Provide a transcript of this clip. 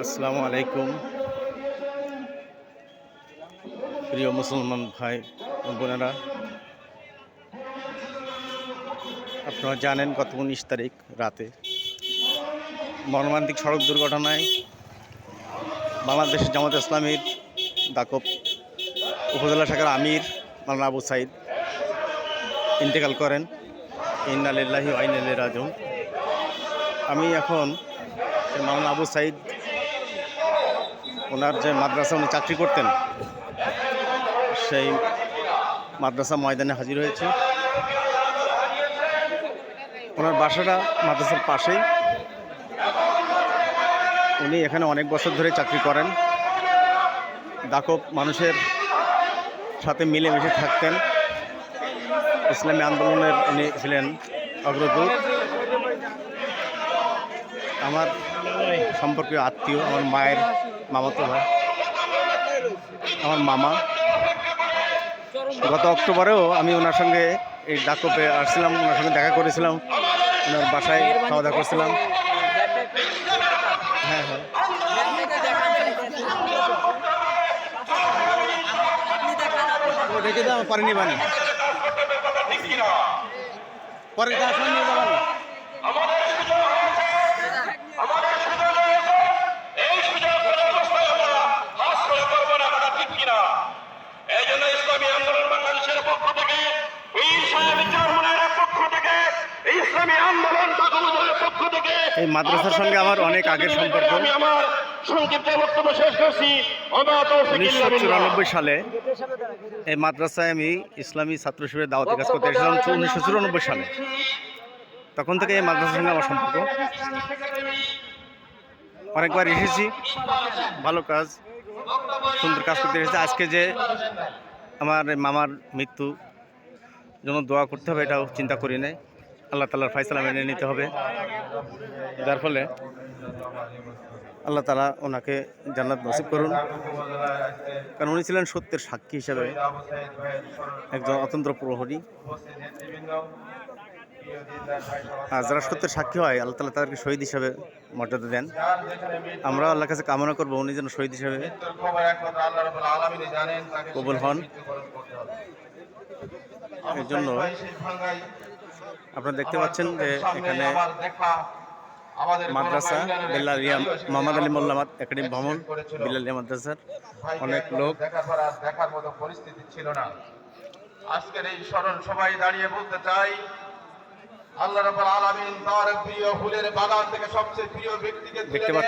আসসালামু আলাইকুম প্রিয় মুসলমান ভাই বোনেরা, আপনারা জানেন গত 19 তারিখ রাতে মর্মান্তিক সড়ক দুর্ঘটনায় বাংলাদেশ জামাত ইসলামীর দাকব উপজেলা শাখার আমির মাওলানা আবু সাইদ ইন্তেকাল করেন। ইন্না লিল্লাহি ওয়া ইন্না ইলাইহি রাজিউন। আমি এখন মাওলানা আবু সাইদ ওনার যে মাদ্রাসা উনি চাকরি করতেন সেই মাদ্রাসা ময়দানে হাজির হয়েছে। ওনার বাসাটা মাদ্রাসার পাশেই। উনি এখানে অনেক বছর ধরে চাকরি করেন। দাকব মানুষের সাথে মিলেমিশে থাকতেন। ইসলামী আন্দোলনের উনি ছিলেন অগ্রদূত। আমার সম্পর্কে আত্মীয়, আমার মায়ের মামাতো ভাই, আমার মামা। গত অক্টোবরেও আমি ওনার সঙ্গে এই দাকবে আসছিলাম, ওনার সঙ্গে দেখা করেছিলাম, ওনার বাসায় খাওয়া দাওয়া করছিলাম। হ্যাঁ হ্যাঁ, রেখে দাও, পারিনি বানি পরে নিয়ে যাবেন। এই মাদ্রাসার সঙ্গে আমার অনেক আগের সম্পর্ক। 1994 সালে এই মাদ্রাসায় আমি ইসলামী ছাত্র শিবিরের দাওয়াতি কাজ করতে এসেছিলাম। 1994 সালে, তখন থেকে এই মাদ্রাসার সঙ্গে আমার সম্পর্ক। অনেকবার এসেছি, ভালো কাজ, সুন্দর কাজ করতে এসেছি। আজকে যে আমার মামার মৃত্যু জন্য দোয়া করতে হবে, এটাও চিন্তা করি নাই। আল্লাহ তাআলার ফয়সালা মেনে নিতে হবে, যার ফলে আল্লাহ তাআলা ওনাকে জান্নাত নসিব করুন। কারণ উনি ছিলেন সত্যের সাক্ষী হিসাবে একজন অতন্ত্র প্রহরী। আর যারা সত্যের সাক্ষী হয়, আল্লাহ তাআলা তাদেরকে শহীদ হিসাবে মর্যাদা দেন। আমরা আল্লাহর কাছে কামনা করবো উনি যেন শহীদ হিসাবে কবুল হন। এর জন্য আপনারা দেখতে পাচ্ছেন যে এখানে মাদ্রাসা বেল্লালিয়া মোহাম্মদ আলী মোল্লা একাডেমি ভবন, বেল্লালিয়া মাদ্রাসার অনেক লোক। দেখার মতো পরিস্থিতি ছিল না। আজকের এই স্মরণ সবাই দাঁড়িয়ে বলতে চাই, আল্লাহ রাব্বুল আলামিন তার প্রিয় ফুলের বাগান থেকে সবচেয়ে প্রিয় ব্যক্তিকে দেখতে পাচ্ছেন।